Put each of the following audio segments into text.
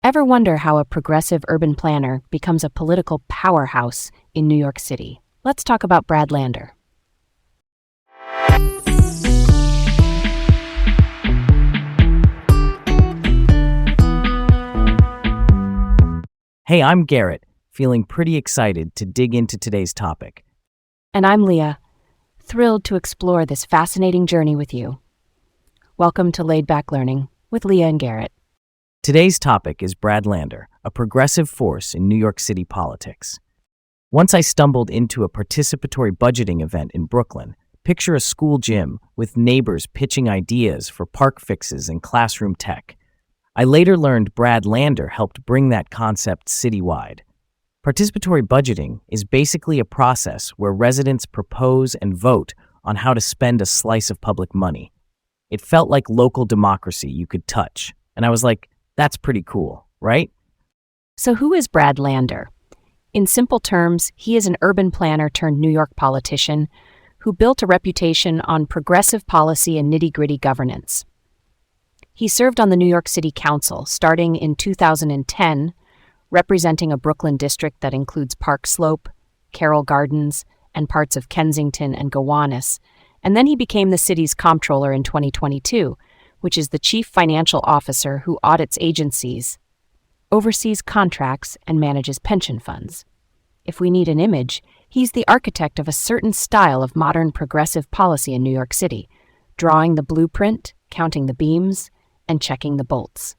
Ever wonder how a progressive urban planner becomes a political powerhouse in New York City? Let's talk about Brad Lander. Hey, I'm Garrett, feeling pretty excited to dig into today's topic. And I'm Leah, thrilled to explore this fascinating journey with you. Welcome to Laid Back Learning with Leah and Garrett. Today's topic is Brad Lander, a progressive force in New York City politics. Once I stumbled into a participatory budgeting event in Brooklyn. Picture a school gym with neighbors pitching ideas for park fixes and classroom tech. I later learned Brad Lander helped bring that concept citywide. Participatory budgeting is basically a process where residents propose and vote on how to spend a slice of public money. It felt like local democracy you could touch, and I was like, that's pretty cool, right? So who is Brad Lander? In simple terms, he is an urban planner turned New York politician who built a reputation on progressive policy and nitty-gritty governance. He served on the New York City Council starting in 2010, representing a Brooklyn district that includes Park Slope, Carroll Gardens, and parts of Kensington and Gowanus, and then he became the city's comptroller in 2022, which is the chief financial officer who audits agencies, oversees contracts, and manages pension funds. If we need an image, he's the architect of a certain style of modern progressive policy in New York City, drawing the blueprint, counting the beams, and checking the bolts.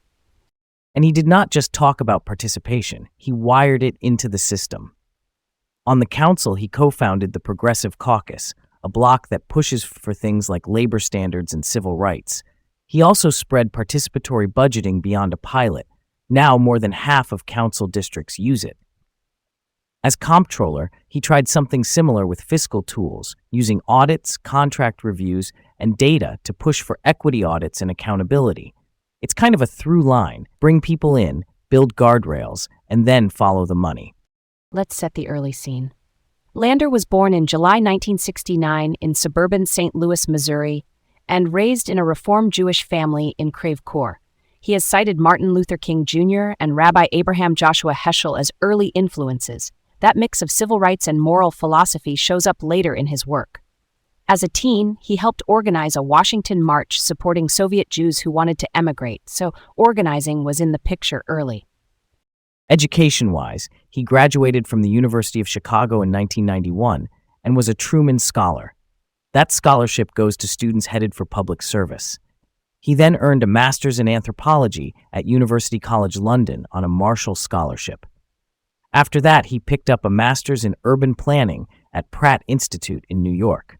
And he did not just talk about participation, he wired it into the system. On the council, he co-founded the Progressive Caucus, a bloc that pushes for things like labor standards and civil rights. He also spread participatory budgeting beyond a pilot. Now more than half of council districts use it. As comptroller, he tried something similar with fiscal tools, using audits, contract reviews, and data to push for equity audits and accountability. It's kind of a through line: bring people in, build guardrails, and then follow the money. Let's set the early scene. Lander was born in July 1969 in suburban St. Louis, Missouri, and raised in a Reform Jewish family in Creve Coeur. He has cited Martin Luther King Jr. and Rabbi Abraham Joshua Heschel as early influences. That mix of civil rights and moral philosophy shows up later in his work. As a teen, he helped organize a Washington march supporting Soviet Jews who wanted to emigrate, so organizing was in the picture early. Education-wise, he graduated from the University of Chicago in 1991 and was a Truman Scholar. That scholarship goes to students headed for public service. He then earned a master's in anthropology at University College London on a Marshall Scholarship. After that, he picked up a master's in urban planning at Pratt Institute in New York.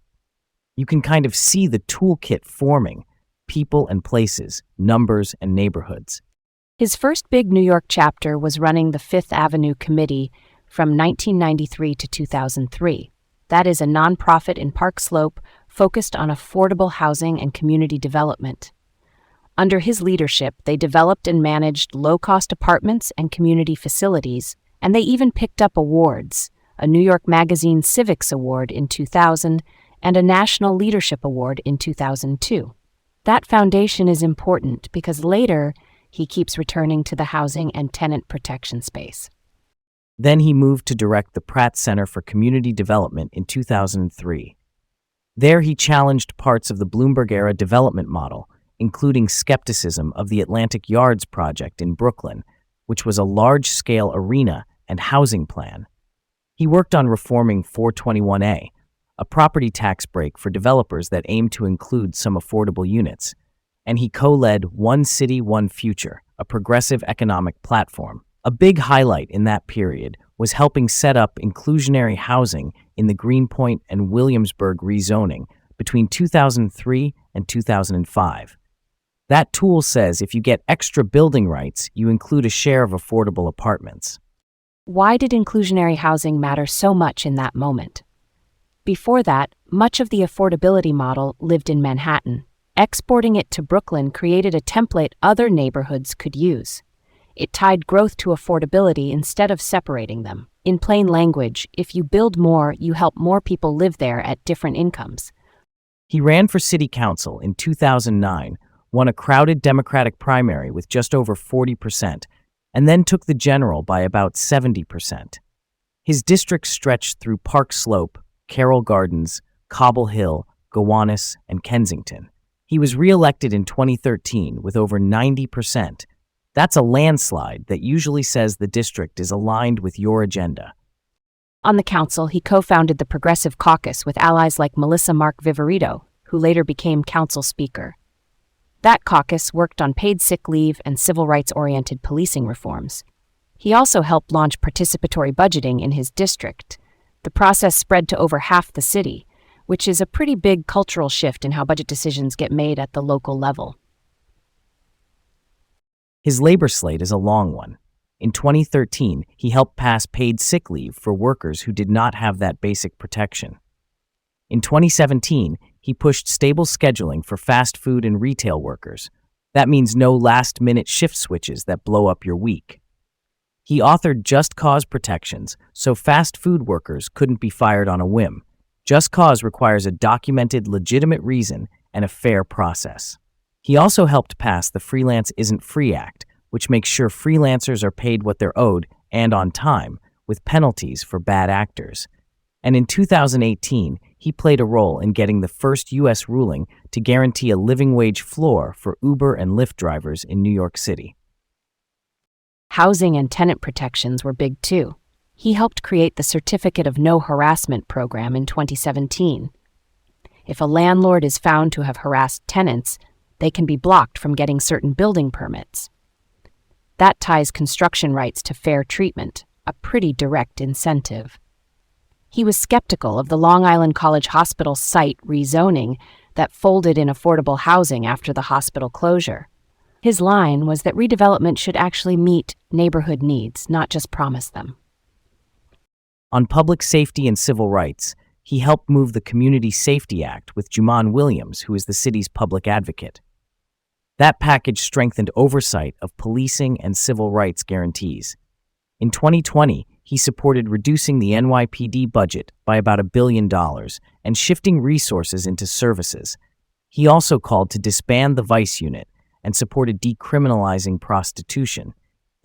You can kind of see the toolkit forming: people and places, numbers and neighborhoods. His first big New York chapter was running the Fifth Avenue Committee from 1993 to 2003. That is a nonprofit in Park Slope focused on affordable housing and community development. Under his leadership, they developed and managed low-cost apartments and community facilities, and they even picked up awards: a New York Magazine Civics Award in 2000 and a National Leadership Award in 2002. That foundation is important because later he keeps returning to the housing and tenant protection space. Then he moved to direct the Pratt Center for Community Development in 2003. There he challenged parts of the Bloomberg-era development model, including skepticism of the Atlantic Yards project in Brooklyn, which was a large-scale arena and housing plan. He worked on reforming 421A, a property tax break for developers that aimed to include some affordable units, and he co-led One City, One Future, a progressive economic platform. A big highlight in that period was helping set up inclusionary housing in the Greenpoint and Williamsburg rezoning between 2003 and 2005. That tool says if you get extra building rights, you include a share of affordable apartments. Why did inclusionary housing matter so much in that moment? Before that, much of the affordability model lived in Manhattan. Exporting it to Brooklyn created a template other neighborhoods could use. It tied growth to affordability instead of separating them. In plain language, if you build more, you help more people live there at different incomes. He ran for city council in 2009, won a crowded Democratic primary with just over 40%, and then took the general by about 70%. His district stretched through Park Slope, Carroll Gardens, Cobble Hill, Gowanus, and Kensington. He was re-elected in 2013 with over 90%. That's a landslide that usually says the district is aligned with your agenda. On the council, he co-founded the Progressive Caucus with allies like Melissa Mark Viverito, who later became council speaker. That caucus worked on paid sick leave and civil rights-oriented policing reforms. He also helped launch participatory budgeting in his district. The process spread to over half the city, which is a pretty big cultural shift in how budget decisions get made at the local level. His labor slate is a long one. In 2013, he helped pass paid sick leave for workers who did not have that basic protection. In 2017, he pushed stable scheduling for fast food and retail workers. That means no last-minute shift switches that blow up your week. He authored just cause protections so fast food workers couldn't be fired on a whim. Just cause requires a documented, legitimate reason and a fair process. He also helped pass the Freelance Isn't Free Act, which makes sure freelancers are paid what they're owed and on time, with penalties for bad actors. And in 2018, he played a role in getting the first U.S. ruling to guarantee a living wage floor for Uber and Lyft drivers in New York City. Housing and tenant protections were big too. He helped create the Certificate of No Harassment program in 2017. If a landlord is found to have harassed tenants, they can be blocked from getting certain building permits. That ties construction rights to fair treatment, a pretty direct incentive. He was skeptical of the Long Island College Hospital site rezoning that folded in affordable housing after the hospital closure. His line was that redevelopment should actually meet neighborhood needs, not just promise them. On public safety and civil rights, he helped move the Community Safety Act with Juman Williams, who is the city's public advocate. That package strengthened oversight of policing and civil rights guarantees. In 2020, he supported reducing the NYPD budget by about $1 billion and shifting resources into services. He also called to disband the vice unit and supported decriminalizing prostitution,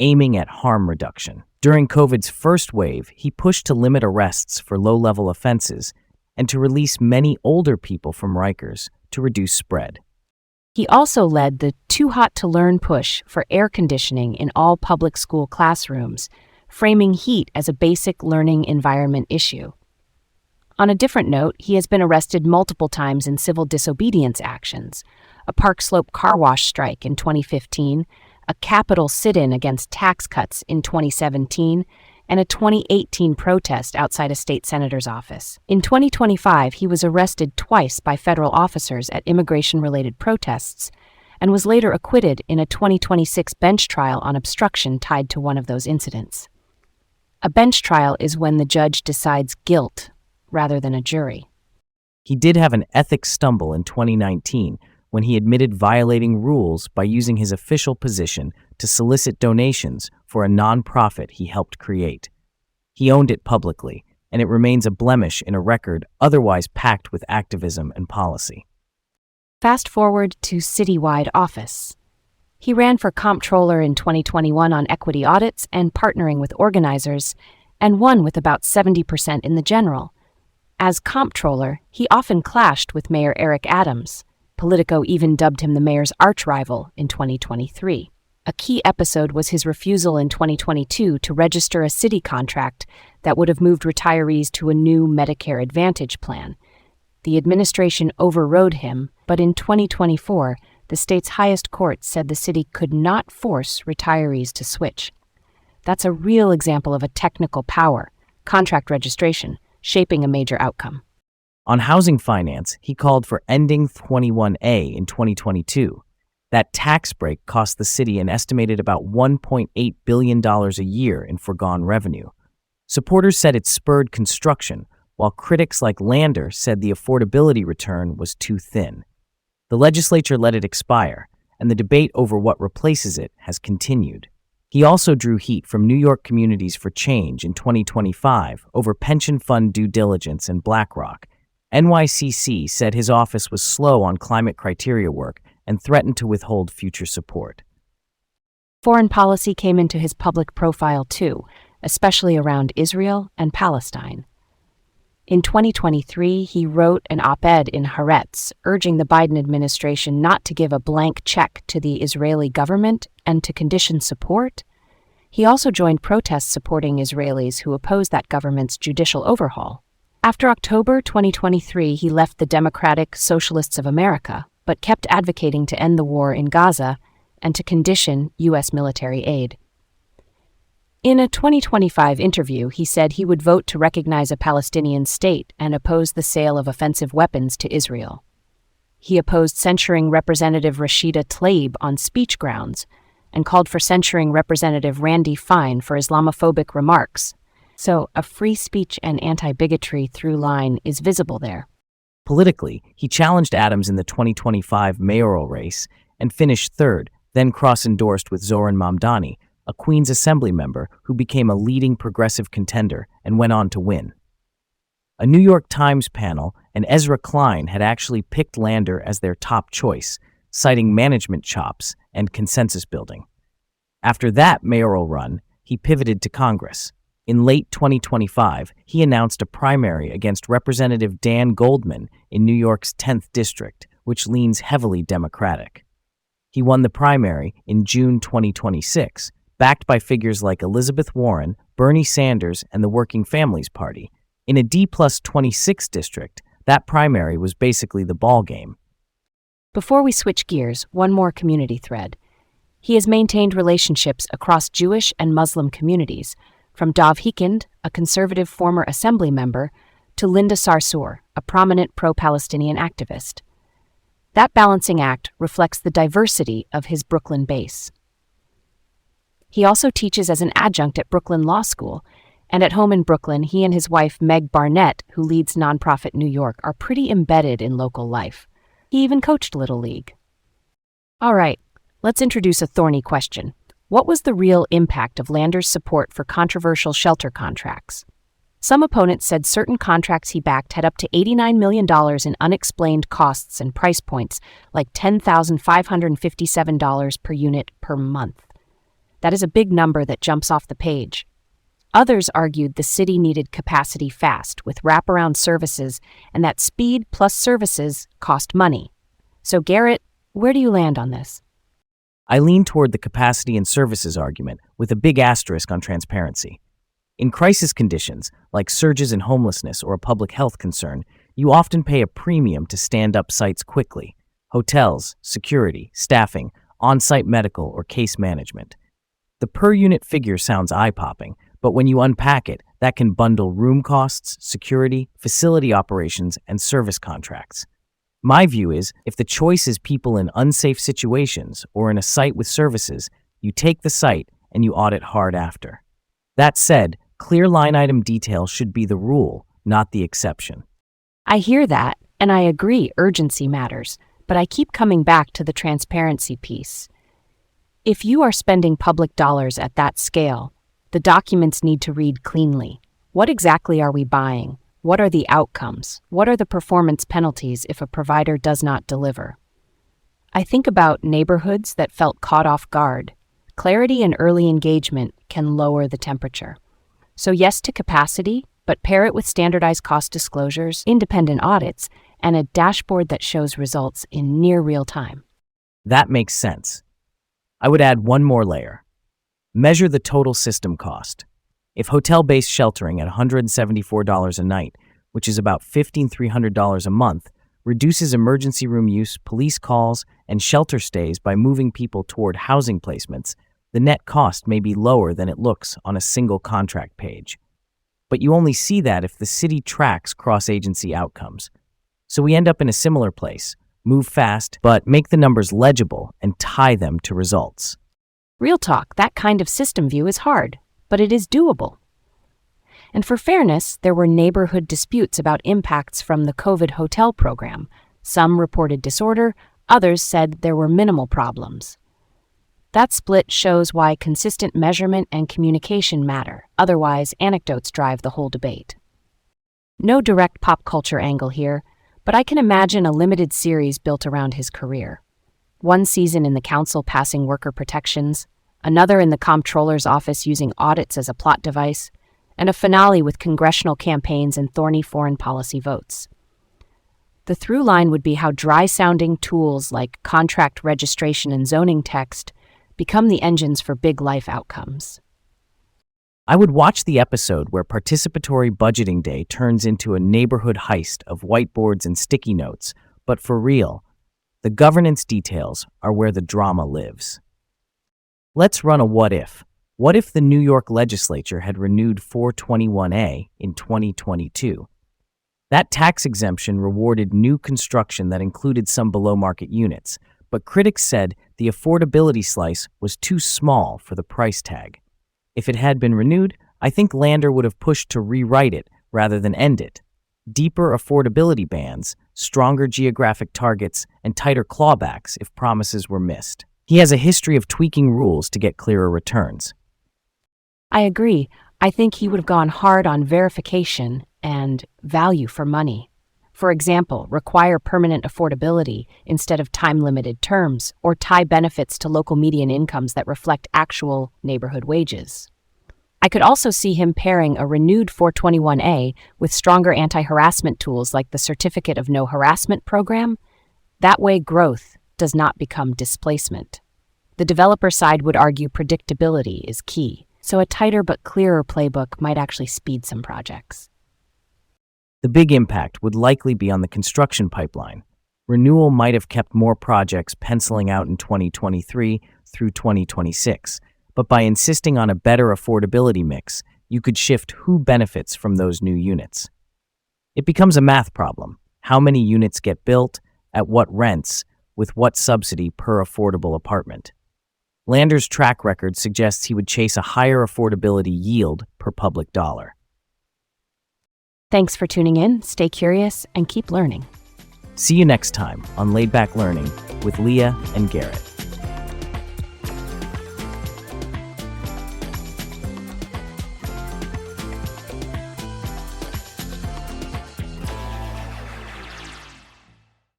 aiming at harm reduction. During COVID's first wave, he pushed to limit arrests for low-level offenses and to release many older people from Rikers to reduce spread. He also led the Too Hot to Learn push for air conditioning in all public school classrooms, framing heat as a basic learning environment issue. On a different note, he has been arrested multiple times in civil disobedience actions: a Park Slope car wash strike in 2015, a Capitol sit-in against tax cuts in 2017, and a 2018 protest outside a state senator's office. In 2025, he was arrested twice by federal officers at immigration-related protests and was later acquitted in a 2026 bench trial on obstruction tied to one of those incidents. A bench trial is when the judge decides guilt rather than a jury. He did have an ethics stumble in 2019 when he admitted violating rules by using his official position to solicit donations for a nonprofit he helped create. He owned it publicly, and it remains a blemish in a record otherwise packed with activism and policy. Fast forward to citywide office. He ran for comptroller in 2021 on equity audits and partnering with organizers, and won with about 70% in the general. As comptroller, he often clashed with Mayor Eric Adams. Politico even dubbed him the mayor's arch-rival in 2023. A key episode was his refusal in 2022 to register a city contract that would have moved retirees to a new Medicare Advantage plan. The administration overrode him, but in 2024, the state's highest court said the city could not force retirees to switch. That's a real example of a technical power, contract registration, shaping a major outcome. On housing finance, he called for ending 21A in 2022. That tax break cost the city an estimated about $1.8 billion a year in foregone revenue. Supporters said it spurred construction, while critics like Lander said the affordability return was too thin. The legislature let it expire, and the debate over what replaces it has continued. He also drew heat from New York Communities for Change in 2025 over pension fund due diligence and BlackRock. NYCC said his office was slow on climate criteria work and threatened to withhold future support. Foreign policy came into his public profile too, especially around Israel and Palestine. In 2023, he wrote an op-ed in Haaretz urging the Biden administration not to give a blank check to the Israeli government and to condition support. He also joined protests supporting Israelis who opposed that government's judicial overhaul. After October 2023, he left the Democratic Socialists of America, but kept advocating to end the war in Gaza and to condition U.S. military aid. In a 2025 interview, he said he would vote to recognize a Palestinian state and oppose the sale of offensive weapons to Israel. He opposed censuring Representative Rashida Tlaib on speech grounds and called for censuring Representative Randy Fine for Islamophobic remarks. So, a free speech and anti-bigotry through line is visible there. Politically, he challenged Adams in the 2025 mayoral race and finished third, then cross-endorsed with Zoran Mamdani, a Queens Assembly member who became a leading progressive contender and went on to win. A New York Times panel and Ezra Klein had actually picked Lander as their top choice, citing management chops and consensus building. After that mayoral run, he pivoted to Congress. In late 2025, he announced a primary against Representative Dan Goldman in New York's 10th District, which leans heavily Democratic. He won the primary in June 2026, backed by figures like Elizabeth Warren, Bernie Sanders, and the Working Families Party. In a D+26 district, that primary was basically the ballgame. Before we switch gears, one more community thread. He has maintained relationships across Jewish and Muslim communities, from Dov Hikind, a conservative former assembly member, to Linda Sarsour, a prominent pro-Palestinian activist. That balancing act reflects the diversity of his Brooklyn base. He also teaches as an adjunct at Brooklyn Law School, and at home in Brooklyn, he and his wife Meg Barnett, who leads nonprofit New York, are pretty embedded in local life. He even coached Little League. All right, let's introduce a thorny question. What was the real impact of Lander's support for controversial shelter contracts? Some opponents said certain contracts he backed had up to $89 million in unexplained costs and price points, like $10,557 per unit per month. That is a big number that jumps off the page. Others argued the city needed capacity fast, with wraparound services, and that speed plus services cost money. So Garrett, where do you land on this? I lean toward the capacity and services argument, with a big asterisk on transparency. In crisis conditions, like surges in homelessness or a public health concern, you often pay a premium to stand up sites quickly. Hotels, security, staffing, on-site medical, or case management. The per-unit figure sounds eye-popping, but when you unpack it, that can bundle room costs, security, facility operations, and service contracts. My view is, if the choice is people in unsafe situations or in a site with services, you take the site and you audit hard after. That said, clear line item detail should be the rule, not the exception. I hear that, and I agree urgency matters, but I keep coming back to the transparency piece. If you are spending public dollars at that scale, the documents need to read cleanly. What exactly are we buying? What are the outcomes? What are the performance penalties if a provider does not deliver? I think about neighborhoods that felt caught off guard. Clarity and early engagement can lower the temperature. So yes to capacity, but pair it with standardized cost disclosures, independent audits, and a dashboard that shows results in near real time. That makes sense. I would add one more layer. Measure the total system cost. If hotel-based sheltering at $174 a night, which is about $1,500 a month, reduces emergency room use, police calls, and shelter stays by moving people toward housing placements, the net cost may be lower than it looks on a single contract page. But you only see that if the city tracks cross-agency outcomes. So we end up in a similar place. Move fast, but make the numbers legible and tie them to results. Real talk, that kind of system view is hard, but it is doable. And for fairness, there were neighborhood disputes about impacts from the COVID hotel program. Some reported disorder, others said there were minimal problems. That split shows why consistent measurement and communication matter. Otherwise, anecdotes drive the whole debate. No direct pop culture angle here, but I can imagine a limited series built around his career. One season in the council passing worker protections, another in the comptroller's office using audits as a plot device, and a finale with congressional campaigns and thorny foreign policy votes. The through line would be how dry-sounding tools like contract registration and zoning text become the engines for big life outcomes. I would watch the episode where participatory budgeting day turns into a neighborhood heist of whiteboards and sticky notes, but for real, the governance details are where the drama lives. Let's run a what if. What if the New York legislature had renewed 421A in 2022? That tax exemption rewarded new construction that included some below-market units, but critics said the affordability slice was too small for the price tag. If it had been renewed, I think Lander would have pushed to rewrite it rather than end it. Deeper affordability bans, stronger geographic targets, and tighter clawbacks if promises were missed. He has a history of tweaking rules to get clearer returns. I agree. I think he would have gone hard on verification and value for money. For example, require permanent affordability instead of time-limited terms, or tie benefits to local median incomes that reflect actual neighborhood wages. I could also see him pairing a renewed 421A with stronger anti-harassment tools like the Certificate of No Harassment program. That way, growth does not become displacement. The developer side would argue predictability is key, so a tighter but clearer playbook might actually speed some projects. The big impact would likely be on the construction pipeline. Renewal might have kept more projects penciling out in 2023 through 2026, but by insisting on a better affordability mix, you could shift who benefits from those new units. It becomes a math problem. How many units get built, at what rents, with what subsidy per affordable apartment? Lander's track record suggests he would chase a higher affordability yield per public dollar. Thanks for tuning in, stay curious, and keep learning. See you next time on Laid Back Learning with Leah and Garrett.